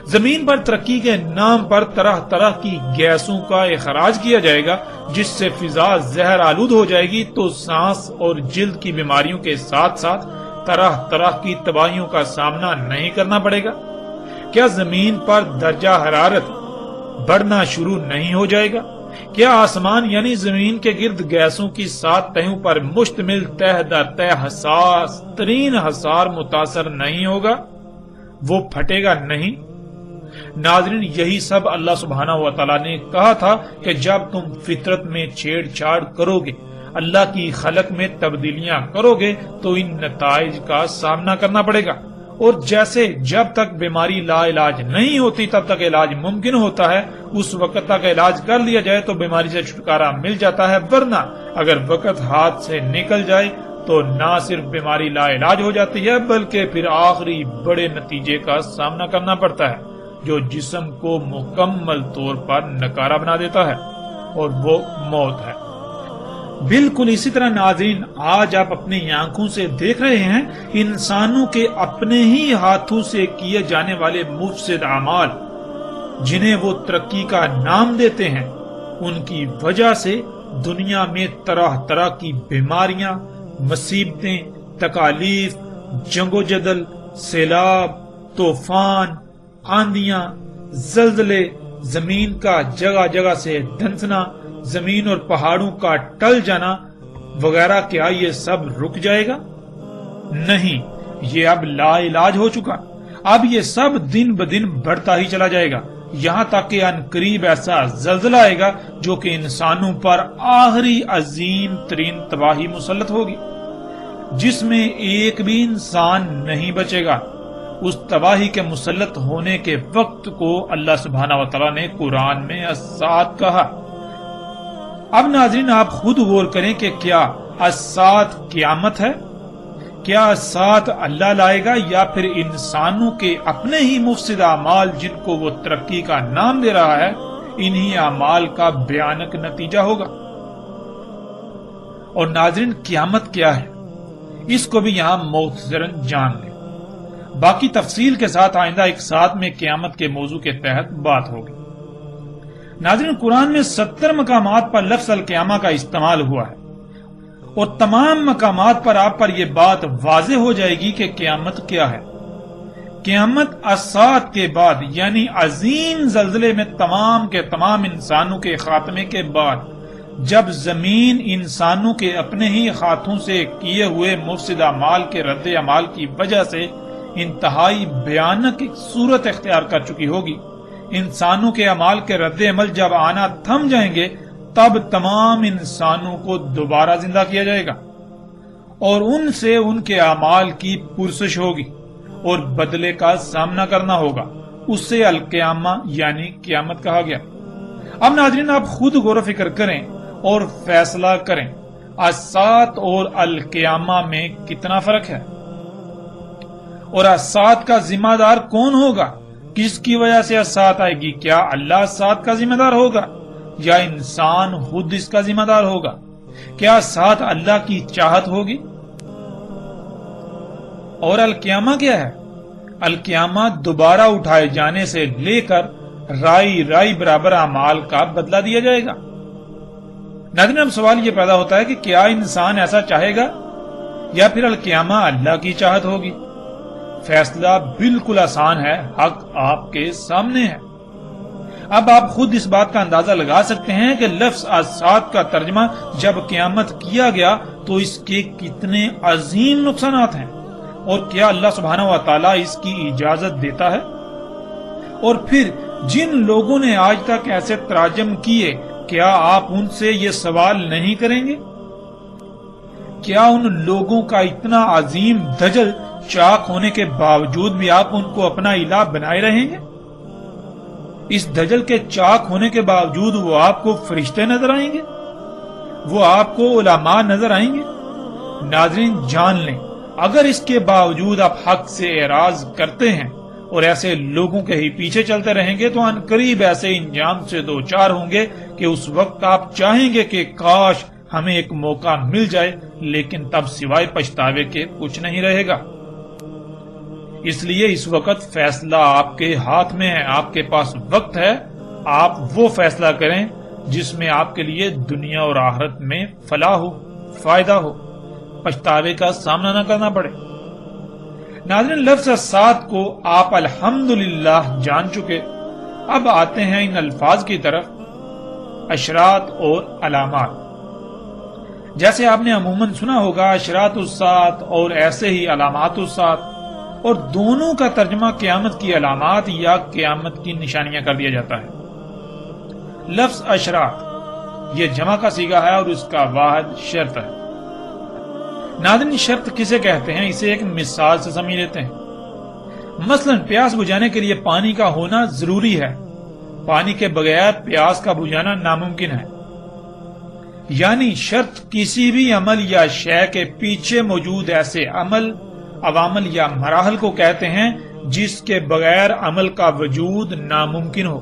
Speaker 1: زمین پر ترقی کے نام پر طرح طرح کی گیسوں کا اخراج کیا جائے گا جس سے فضا زہر آلود ہو جائے گی، تو سانس اور جلد کی بیماریوں کے ساتھ ساتھ طرح طرح کی تباہیوں کا سامنا نہیں کرنا پڑے گا؟ کیا زمین پر درجہ حرارت بڑھنا شروع نہیں ہو جائے گا؟ کیا آسمان یعنی زمین کے گرد گیسوں کی 7 تہوں پر مشتمل تہ در تہ حساس ترین حصار متاثر نہیں ہوگا؟ وہ پھٹے گا نہیں؟ ناظرین، یہی سب اللہ سبحانہ و تعالیٰ نے کہا تھا کہ جب تم فطرت میں چھیڑ چھاڑ کرو گے، اللہ کی خلق میں تبدیلیاں کرو گے، تو ان نتائج کا سامنا کرنا پڑے گا۔ اور جیسے جب تک بیماری لا علاج نہیں ہوتی تب تک علاج ممکن ہوتا ہے، اس وقت تک علاج کر لیا جائے تو بیماری سے چھٹکارا مل جاتا ہے، ورنہ اگر وقت ہاتھ سے نکل جائے تو نہ صرف بیماری لا علاج ہو جاتی ہے بلکہ پھر آخری بڑے نتیجے کا سامنا کرنا پڑتا ہے جو جسم کو مکمل طور پر نکارہ بنا دیتا ہے، اور وہ موت ہے۔ بالکل اسی طرح ناظرین، آج آپ اپنی آنکھوں سے دیکھ رہے ہیں انسانوں کے اپنے ہی ہاتھوں سے کیے جانے والے مفسد اعمال، جنہیں وہ ترقی کا نام دیتے ہیں، ان کی وجہ سے دنیا میں طرح طرح کی بیماریاں، مصیبتیں، تکالیف، جنگ و جدل، سیلاب، طوفان، آندھیاں، زلزلے، زمین کا جگہ جگہ سے دھنسنا، زمین اور پہاڑوں کا ٹل جانا وغیرہ، کیا یہ سب رک جائے گا؟ نہیں، یہ اب لا علاج ہو چکا۔ اب یہ سب دن بدن بڑھتا ہی چلا جائے گا، یہاں تک کہ عنقریب ایسا زلزلہ آئے گا جو کہ انسانوں پر آخری عظیم ترین تباہی مسلط ہوگی، جس میں ایک بھی انسان نہیں بچے گا۔ اس تباہی کے مسلط ہونے کے وقت کو اللہ سبحانہ و تعالیٰ نے قرآن میں الساعۃ کہا۔ اب ناظرین، آپ خود غور کریں کہ کیا الساعۃ قیامت ہے؟ کیا الساعۃ اللہ لائے گا یا پھر انسانوں کے اپنے ہی مفسد اعمال جن کو وہ ترقی کا نام دے رہا ہے، انہی اعمال کا بھیانک نتیجہ ہوگا؟ اور ناظرین، قیامت کیا ہے؟ اس کو بھی یہاں مختصراً جان لیں، باقی تفصیل کے ساتھ آئندہ ایک ساتھ میں قیامت کے موضوع کے تحت بات ہوگی۔ ناظرین، قرآن میں 70 مقامات پر لفظ القیامہ کا استعمال ہوا ہے، اور تمام مقامات پر آپ پر یہ بات واضح ہو جائے گی کہ قیامت کیا ہے۔ قیامت الساعۃ کے بعد، یعنی عظیم زلزلے میں تمام کے تمام انسانوں کے خاتمے کے بعد، جب زمین انسانوں کے اپنے ہی ہاتھوں سے کیے ہوئے مفسد اعمال کے رد عمل کی وجہ سے انتہائی بھیانک صورت اختیار کر چکی ہوگی، انسانوں کے اعمال کے رد عمل جب آنا تھم جائیں گے، تب تمام انسانوں کو دوبارہ زندہ کیا جائے گا اور ان سے ان کے اعمال کی پرسش ہوگی اور بدلے کا سامنا کرنا ہوگا۔ اس سے القیامہ یعنی قیامت کہا گیا۔ اب ناظرین، آپ خود غور و فکر کریں اور فیصلہ کریں، الساعۃ اور القیامہ میں کتنا فرق ہے، اور الساعۃ کا ذمہ دار کون ہوگا؟ کس کی وجہ سے الساعۃ آئے گی؟ کیا اللہ الساعۃ کا ذمہ دار ہوگا یا انسان خود اس کا ذمہ دار ہوگا؟ کیا الساعۃ اللہ کی چاہت ہوگی؟ اور القیامہ کیا ہے؟ القیامہ دوبارہ اٹھائے جانے سے لے کر رائی برابر اعمال کا بدلہ دیا جائے گا۔ ناظرین، اب سوال یہ پیدا ہوتا ہے کہ کیا انسان ایسا چاہے گا یا پھر القیامہ اللہ کی چاہت ہوگی؟ فیصلہ بالکل آسان ہے، حق آپ کے سامنے ہے۔ اب آپ خود اس بات کا اندازہ لگا سکتے ہیں کہ لفظ الساعۃ کا ترجمہ جب قیامت کیا گیا تو اس کے کتنے عظیم نقصانات ہیں، اور کیا اللہ سبحانہ و تعالیٰ اس کی اجازت دیتا ہے؟ اور پھر جن لوگوں نے آج تک ایسے تراجم کیے، کیا آپ ان سے یہ سوال نہیں کریں گے؟ کیا ان لوگوں کا اتنا عظیم دجل چاک ہونے کے باوجود بھی آپ ان کو اپنا الہ بنائے رہیں گے؟ اس دجل کے چاک ہونے کے باوجود وہ آپ کو فرشتے نظر آئیں گے؟ وہ آپ کو علماء نظر آئیں گے؟ ناظرین، جان لیں، اگر اس کے باوجود آپ حق سے اعراض کرتے ہیں اور ایسے لوگوں کے ہی پیچھے چلتے رہیں گے تو عنقریب ایسے انجام سے دوچار ہوں گے کہ اس وقت آپ چاہیں گے کہ کاش ہمیں ایک موقع مل جائے، لیکن تب سوائے پچھتاوے کے کچھ نہیں رہے گا۔ اس لیے اس وقت فیصلہ آپ کے ہاتھ میں ہے، آپ کے پاس وقت ہے، آپ وہ فیصلہ کریں جس میں آپ کے لیے دنیا اور آخرت میں فلاح ہو، فائدہ ہو، پچھتاوے کا سامنا نہ کرنا پڑے۔ ناظرین، لفظ الساعۃ کو آپ الحمدللہ جان چکے، اب آتے ہیں ان الفاظ کی طرف، اشراط اور علامات۔ جیسے آپ نے عموماً سنا ہوگا اشراط الساعۃ اور ایسے ہی علامات الساعۃ، اور دونوں کا ترجمہ قیامت کی علامات یا قیامت کی نشانیاں کر دیا جاتا ہے۔ لفظ اشراط یہ جمع کا صیغہ ہے اور اس کا واحد شرط ہے۔ ناظرین، شرط کسے کہتے ہیں اسے ایک مثال سے سمجھ لیتے ہیں۔ مثلا پیاس بجھانے کے لیے پانی کا ہونا ضروری ہے، پانی کے بغیر پیاس کا بجھانا ناممکن ہے۔ یعنی شرط کسی بھی عمل یا شے کے پیچھے موجود ایسے عمل، عوامل یا مراحل کو کہتے ہیں جس کے بغیر عمل کا وجود ناممکن ہو۔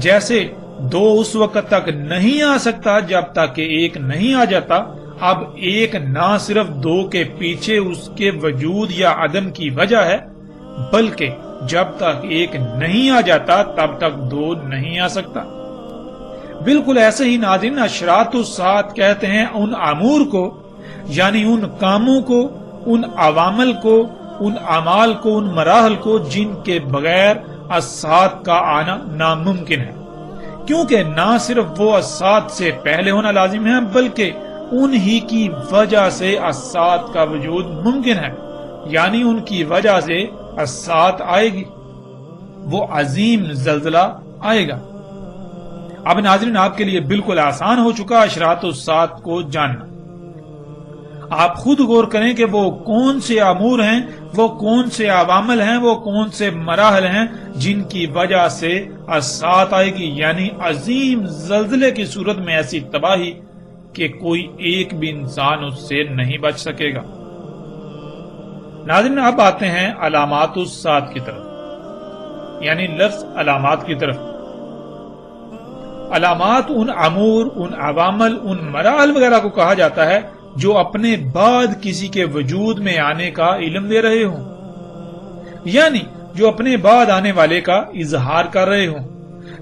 Speaker 1: جیسے دو اس وقت تک نہیں آ سکتا جب تک کہ ایک نہیں آ جاتا، اب ایک نہ صرف دو کے پیچھے اس کے وجود یا عدم کی وجہ ہے، بلکہ جب تک ایک نہیں آ جاتا تب تک دو نہیں آ سکتا۔ بالکل ایسے ہی ناظرین، اشراط الساعۃ کہتے ہیں ان امور کو، یعنی ان کاموں کو، ان عوامل کو، ان اعمال کو، ان مراحل کو جن کے بغیر الساعۃ کا آنا ناممکن ہے، کیونکہ نہ صرف وہ الساعۃ سے پہلے ہونا لازم ہے بلکہ انہی کی وجہ سے الساعۃ کا وجود ممکن ہے، یعنی ان کی وجہ سے الساعۃ آئے گی، وہ عظیم زلزلہ آئے گا۔ اب ناظرین، آپ کے لیے بالکل آسان ہو چکا اشراط الساعۃ کو جاننا۔ آپ خود غور کریں کہ وہ کون سے امور ہیں، وہ کون سے عوامل ہیں، وہ کون سے مراحل ہیں جن کی وجہ سے الساعۃ آئے گی، یعنی عظیم زلزلے کی صورت میں ایسی تباہی کہ کوئی ایک بھی انسان اس سے نہیں بچ سکے گا۔ ناظرین، اب آتے ہیں علامات الساعۃ کی طرف، یعنی لفظ علامات کی طرف۔ علامات ان امور، ان عوامل، ان مراحل وغیرہ کو کہا جاتا ہے جو اپنے بعد کسی کے وجود میں آنے کا علم دے رہے ہوں، یعنی جو اپنے بعد آنے والے کا اظہار کر رہے ہوں۔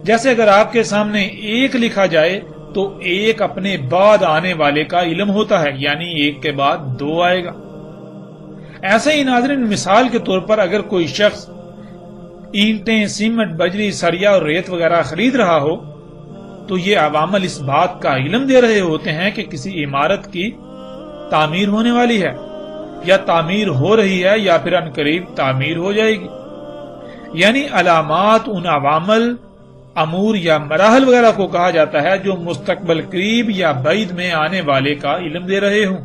Speaker 1: جیسے اگر آپ کے سامنے ایک لکھا جائے تو ایک اپنے بعد آنے والے کا علم ہوتا ہے، یعنی ایک کے بعد دو آئے گا۔ ایسے ہی ناظرین، مثال کے طور پر اگر کوئی شخص اینٹیں، سیمنٹ، بجری، سریا اور ریت وغیرہ خرید رہا ہو تو یہ عوامل اس بات کا علم دے رہے ہوتے ہیں کہ کسی عمارت کی تعمیر ہونے والی ہے، یا تعمیر ہو رہی ہے، یا پھر عنقریب تعمیر ہو جائے گی۔ یعنی علامات ان عوامل، امور یا مراحل وغیرہ کو کہا جاتا ہے جو مستقبل قریب یا بعید میں آنے والے کا علم دے رہے ہوں۔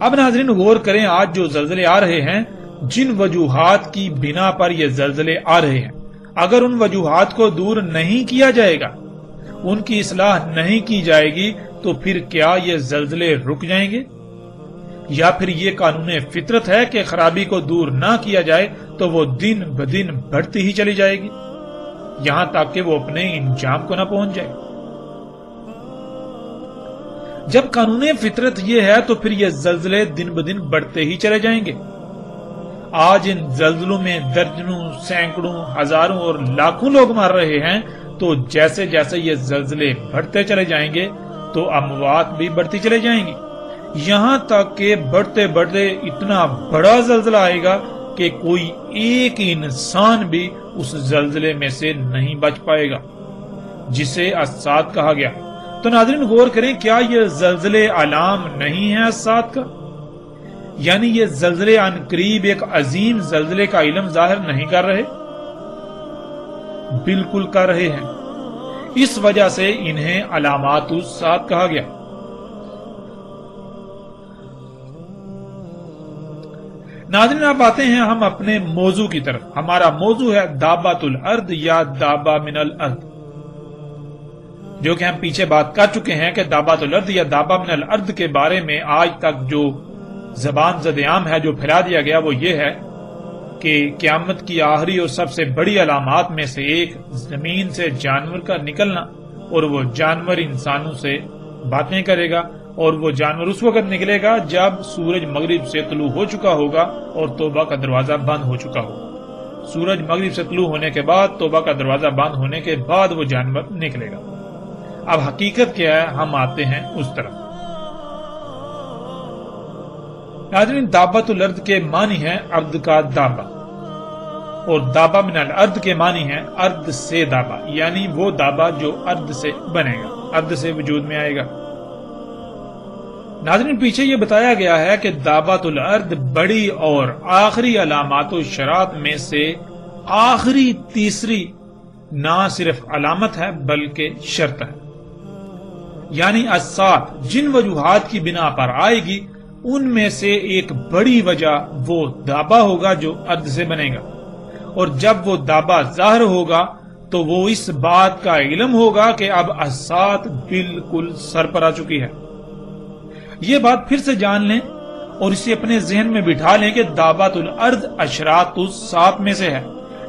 Speaker 1: اب ناظرین غور کریں، آج جو زلزلے آ رہے ہیں، جن وجوہات کی بنا پر یہ زلزلے آ رہے ہیں، اگر ان وجوہات کو دور نہیں کیا جائے گا، ان کی اصلاح نہیں کی جائے گی، تو پھر کیا یہ زلزلے رک جائیں گے؟ یا پھر یہ قانون فطرت ہے کہ خرابی کو دور نہ کیا جائے تو وہ دن بدن بڑھتی ہی چلی جائے گی، یہاں تک کہ وہ اپنے انجام کو نہ پہنچ جائے۔ جب قانون فطرت یہ ہے تو پھر یہ زلزلے دن بدن بڑھتے ہی چلے جائیں گے۔ آج ان زلزلوں میں درجنوں، سینکڑوں، ہزاروں اور لاکھوں لوگ مر رہے ہیں، تو جیسے جیسے یہ زلزلے بڑھتے چلے جائیں گے تو اموات بھی بڑھتی چلے جائیں گی، یہاں تک کہ بڑھتے بڑھتے اتنا بڑا زلزلہ آئے گا کہ کوئی ایک انسان بھی اس زلزلے میں سے نہیں بچ پائے گا، جسے اسات کہا گیا۔ تو ناظرین غور کریں، کیا یہ زلزلے علام نہیں ہے اسات کا؟ یعنی یہ زلزلے عن قریب ایک عظیم زلزلے کا علم ظاہر نہیں کر رہے؟ بالکل کر رہے ہیں، اس وجہ سے انہیں علامات الساعت کہا گیا۔ ناظرین اب آتے ہیں ہم اپنے موضوع کی طرف۔ ہمارا موضوع ہے دابۃ الارض یا دابہ من الارض، جو کہ ہم پیچھے بات کر چکے ہیں کہ دابۃ الارض یا دابہ من الارض کے بارے میں آج تک جو زبان زد عام ہے، جو پھیلا دیا گیا، وہ یہ ہے کہ قیامت کی آخری اور سب سے بڑی علامات میں سے ایک زمین سے جانور کا نکلنا، اور وہ جانور انسانوں سے باتیں کرے گا، اور وہ جانور اس وقت نکلے گا جب سورج مغرب سے طلوع ہو چکا ہوگا اور توبہ کا دروازہ بند ہو چکا ہوگا۔ سورج مغرب سے طلوع ہونے کے بعد، توبہ کا دروازہ بند ہونے کے بعد وہ جانور نکلے گا۔ اب حقیقت کیا ہے، ہم آتے ہیں اس طرف۔ ناظرین دابۃ الارض کے معنی ہے ارض کا دابہ، اور دابہ من الارض کے معنی ہے ارض سے دابہ، یعنی وہ دابہ جو ارض سے بنے گا، ارض سے وجود میں آئے گا۔ ناظرین پیچھے یہ بتایا گیا ہے کہ دابۃ الارض بڑی اور آخری علامات و شرائط میں سے آخری تیسری نہ صرف علامت ہے بلکہ شرط ہے، یعنی اسات جن وجوہات کی بنا پر آئے گی ان میں سے ایک بڑی وجہ وہ دابہ ہوگا جو ارض سے بنے گا، اور جب وہ دابہ ظاہر ہوگا تو وہ اس بات کا علم ہوگا کہ اب اسات بالکل سر پر آ چکی ہے۔ یہ بات پھر سے جان لیں اور اسے اپنے ذہن میں بٹھا لیں کہ دابۃ الارض اشراط الساعت میں سے ہے،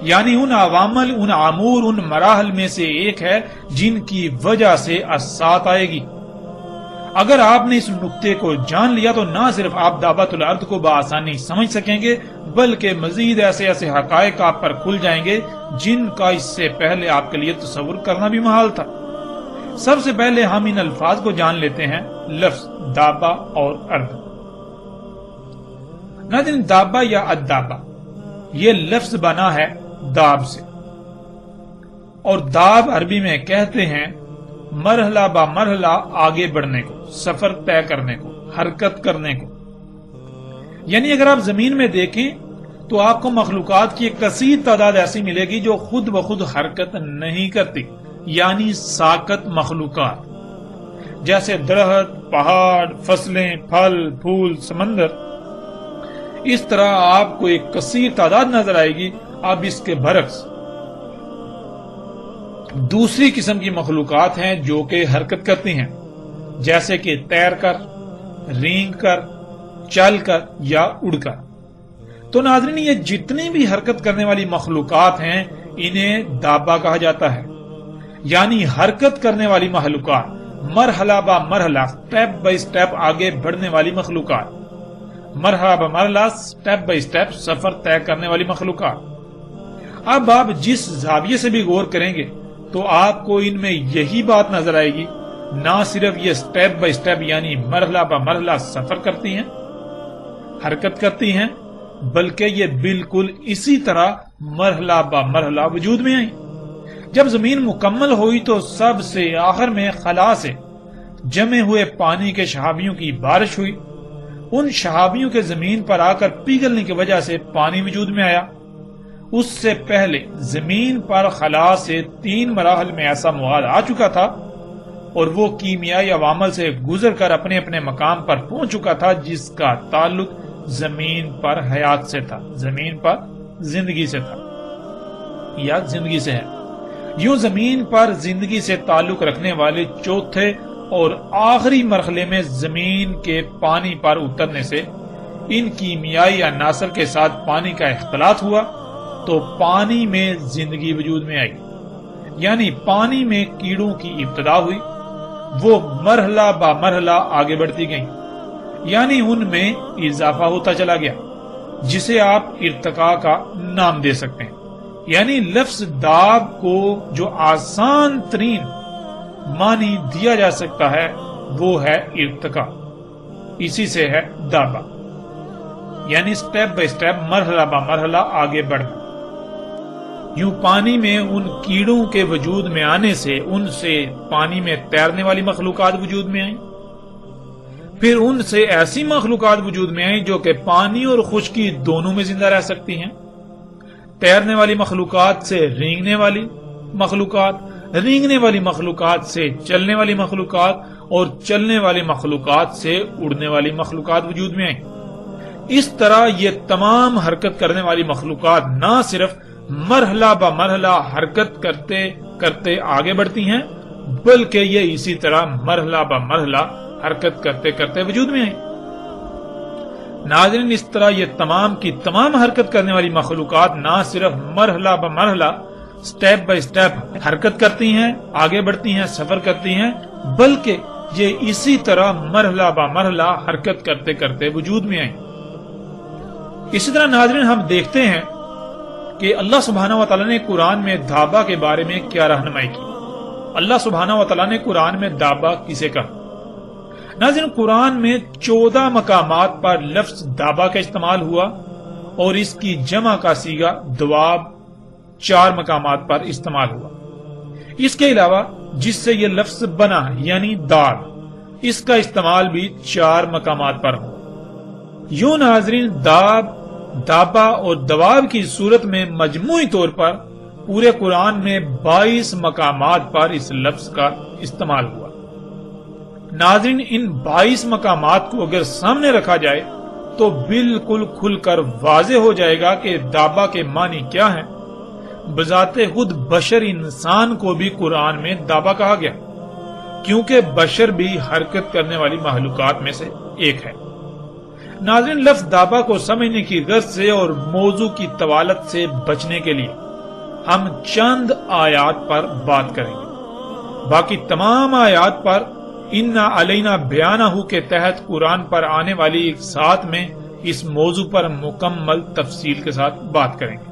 Speaker 1: یعنی ان عوامل، ان امور، ان مراحل میں سے ایک ہے جن کی وجہ سے الساعت آئے گی۔ اگر آپ نے اس نقطے کو جان لیا تو نہ صرف آپ دابۃ الارض کو بآسانی سمجھ سکیں گے، بلکہ مزید ایسے ایسے حقائق آپ پر کھل جائیں گے جن کا اس سے پہلے آپ کے لیے تصور کرنا بھی محال تھا۔ سب سے پہلے ہم ان الفاظ کو جان لیتے ہیں، لفظ دابہ اور ارض۔ ناظرین دابہ یا الدابہ یہ لفظ بنا ہے داب سے، اور داب عربی میں کہتے ہیں مرحلہ با مرحلہ آگے بڑھنے کو، سفر طے کرنے کو، حرکت کرنے کو۔ یعنی اگر آپ زمین میں دیکھیں تو آپ کو مخلوقات کی ایک کثیر تعداد ایسی ملے گی جو خود بخود حرکت نہیں کرتی، یعنی ساکت مخلوقات، جیسے درخت، پہاڑ، فصلیں، پھل، پھول، سمندر۔ اس طرح آپ کو ایک کثیر تعداد نظر آئے گی۔ اب اس کے برعکس دوسری قسم کی مخلوقات ہیں جو کہ حرکت کرتی ہیں، جیسے کہ تیر کر، رینگ کر، چل کر یا اڑ کر۔ تو ناظرین یہ جتنی بھی حرکت کرنے والی مخلوقات ہیں انہیں دابہ کہا جاتا ہے، یعنی حرکت کرنے والی مخلوقات مرحلہ با مرحلہ سٹیپ بائی سٹیپ آگے بڑھنے والی مخلوقات، مرحلہ با مرحلہ سٹیپ بائی سٹیپ سفر طے کرنے والی مخلوقات۔ اب آپ جس زاویے سے بھی غور کریں گے تو آپ کو ان میں یہی بات نظر آئے گی، نہ صرف یہ سٹیپ بائی سٹیپ یعنی مرحلہ با مرحلہ سفر کرتی ہیں، حرکت کرتی ہیں، بلکہ یہ بالکل اسی طرح مرحلہ با مرحلہ وجود میں آئیں۔ جب زمین مکمل ہوئی تو سب سے آخر میں خلا سے جمے ہوئے پانی کے شہابیوں کی بارش ہوئی، ان شہابیوں کے زمین پر آ کر پگھلنے کی وجہ سے پانی وجود میں آیا۔ اس سے پہلے زمین پر خلا سے 3 مراحل میں ایسا مواد آ چکا تھا اور وہ کیمیائی عوامل سے گزر کر اپنے اپنے مقام پر پہنچ چکا تھا، جس کا تعلق زمین پر حیات سے تھا، زمین پر زندگی سے تھا یا زندگی سے ہے۔ یوں زمین پر زندگی سے تعلق رکھنے والے چوتھے اور آخری مرحلے میں زمین کے پانی پر اترنے سے ان کیمیائی عناصر کے ساتھ پانی کا اختلاط ہوا تو پانی میں زندگی وجود میں آئی، یعنی پانی میں کیڑوں کی ابتدا ہوئی، وہ مرحلہ با مرحلہ آگے بڑھتی گئیں، یعنی ان میں اضافہ ہوتا چلا گیا، جسے آپ ارتقاء کا نام دے سکتے ہیں۔ یعنی لفظ داب کو جو آسان ترین معنی دیا جا سکتا ہے وہ ہے ارتقاء، اسی سے ہے دابا، یعنی سٹیپ بائی سٹیپ مرحلہ با مرحلہ آگے بڑھنا۔ یوں پانی میں ان کیڑوں کے وجود میں آنے سے ان سے پانی میں تیرنے والی مخلوقات وجود میں آئیں، پھر ان سے ایسی مخلوقات وجود میں آئیں جو کہ پانی اور خشکی دونوں میں زندہ رہ سکتی ہیں، تیرنے والی مخلوقات سے رینگنے والی مخلوقات، رینگنے والی مخلوقات سے چلنے والی مخلوقات اور چلنے والی مخلوقات سے اڑنے والی مخلوقات وجود میں آئیں۔ اس طرح یہ تمام حرکت کرنے والی مخلوقات نہ صرف مرحلہ با مرحلہ حرکت کرتے کرتے آگے بڑھتی ہیں، بلکہ یہ اسی طرح مرحلہ با مرحلہ حرکت کرتے کرتے وجود میں آئیں۔ ناظرین، اس طرح یہ تمام کی تمام حرکت کرنے والی مخلوقات نہ صرف مرحلہ با مرحلہ سٹیپ بائی سٹیپ حرکت کرتی ہیں، آگے بڑھتی ہیں، سفر کرتی ہیں، بلکہ یہ اسی طرح مرحلہ با مرحلہ حرکت کرتے کرتے وجود میں آئیں۔ اسی طرح ناظرین، ہم دیکھتے ہیں کہ اللہ سبحانہ و تعالیٰ نے قرآن میں دابا کے بارے میں کیا رہنمائی کی۔ اللہ سبحانہ و تعالیٰ نے قرآن میں دابا کسے کہا؟ ناظرین، قرآن میں 14 مقامات پر لفظ دابا کا استعمال ہوا اور اس کی جمع کا صیغہ دواب 4 مقامات پر استعمال ہوا۔ اس کے علاوہ جس سے یہ لفظ بنا یعنی داب، اس کا استعمال بھی 4 مقامات پر ہوا۔ یوں ناظرین، داب، دابا اور دواب کی صورت میں مجموعی طور پر پورے قرآن میں 22 مقامات پر اس لفظ کا استعمال ہوا۔ ناظرین، ان 22 مقامات کو اگر سامنے رکھا جائے تو بالکل کھل کر واضح ہو جائے گا کہ دابا کے معنی کیا ہیں۔ بذات خود بشر انسان کو بھی قرآن میں دابا کہا گیا، کیونکہ بشر بھی حرکت کرنے والی مخلوقات میں سے ایک ہے۔ ناظرین، لفظ دابا کو سمجھنے کی غرض سے اور موضوع کی طوالت سے بچنے کے لیے ہم چند آیات پر بات کریں گے، باقی تمام آیات پر اِنَّا عَلَيْنَا بِيَانَهُ کے تحت قرآن پر آنے والی ایک ساتھ میں اس موضوع پر مکمل تفصیل کے ساتھ بات کریں گے۔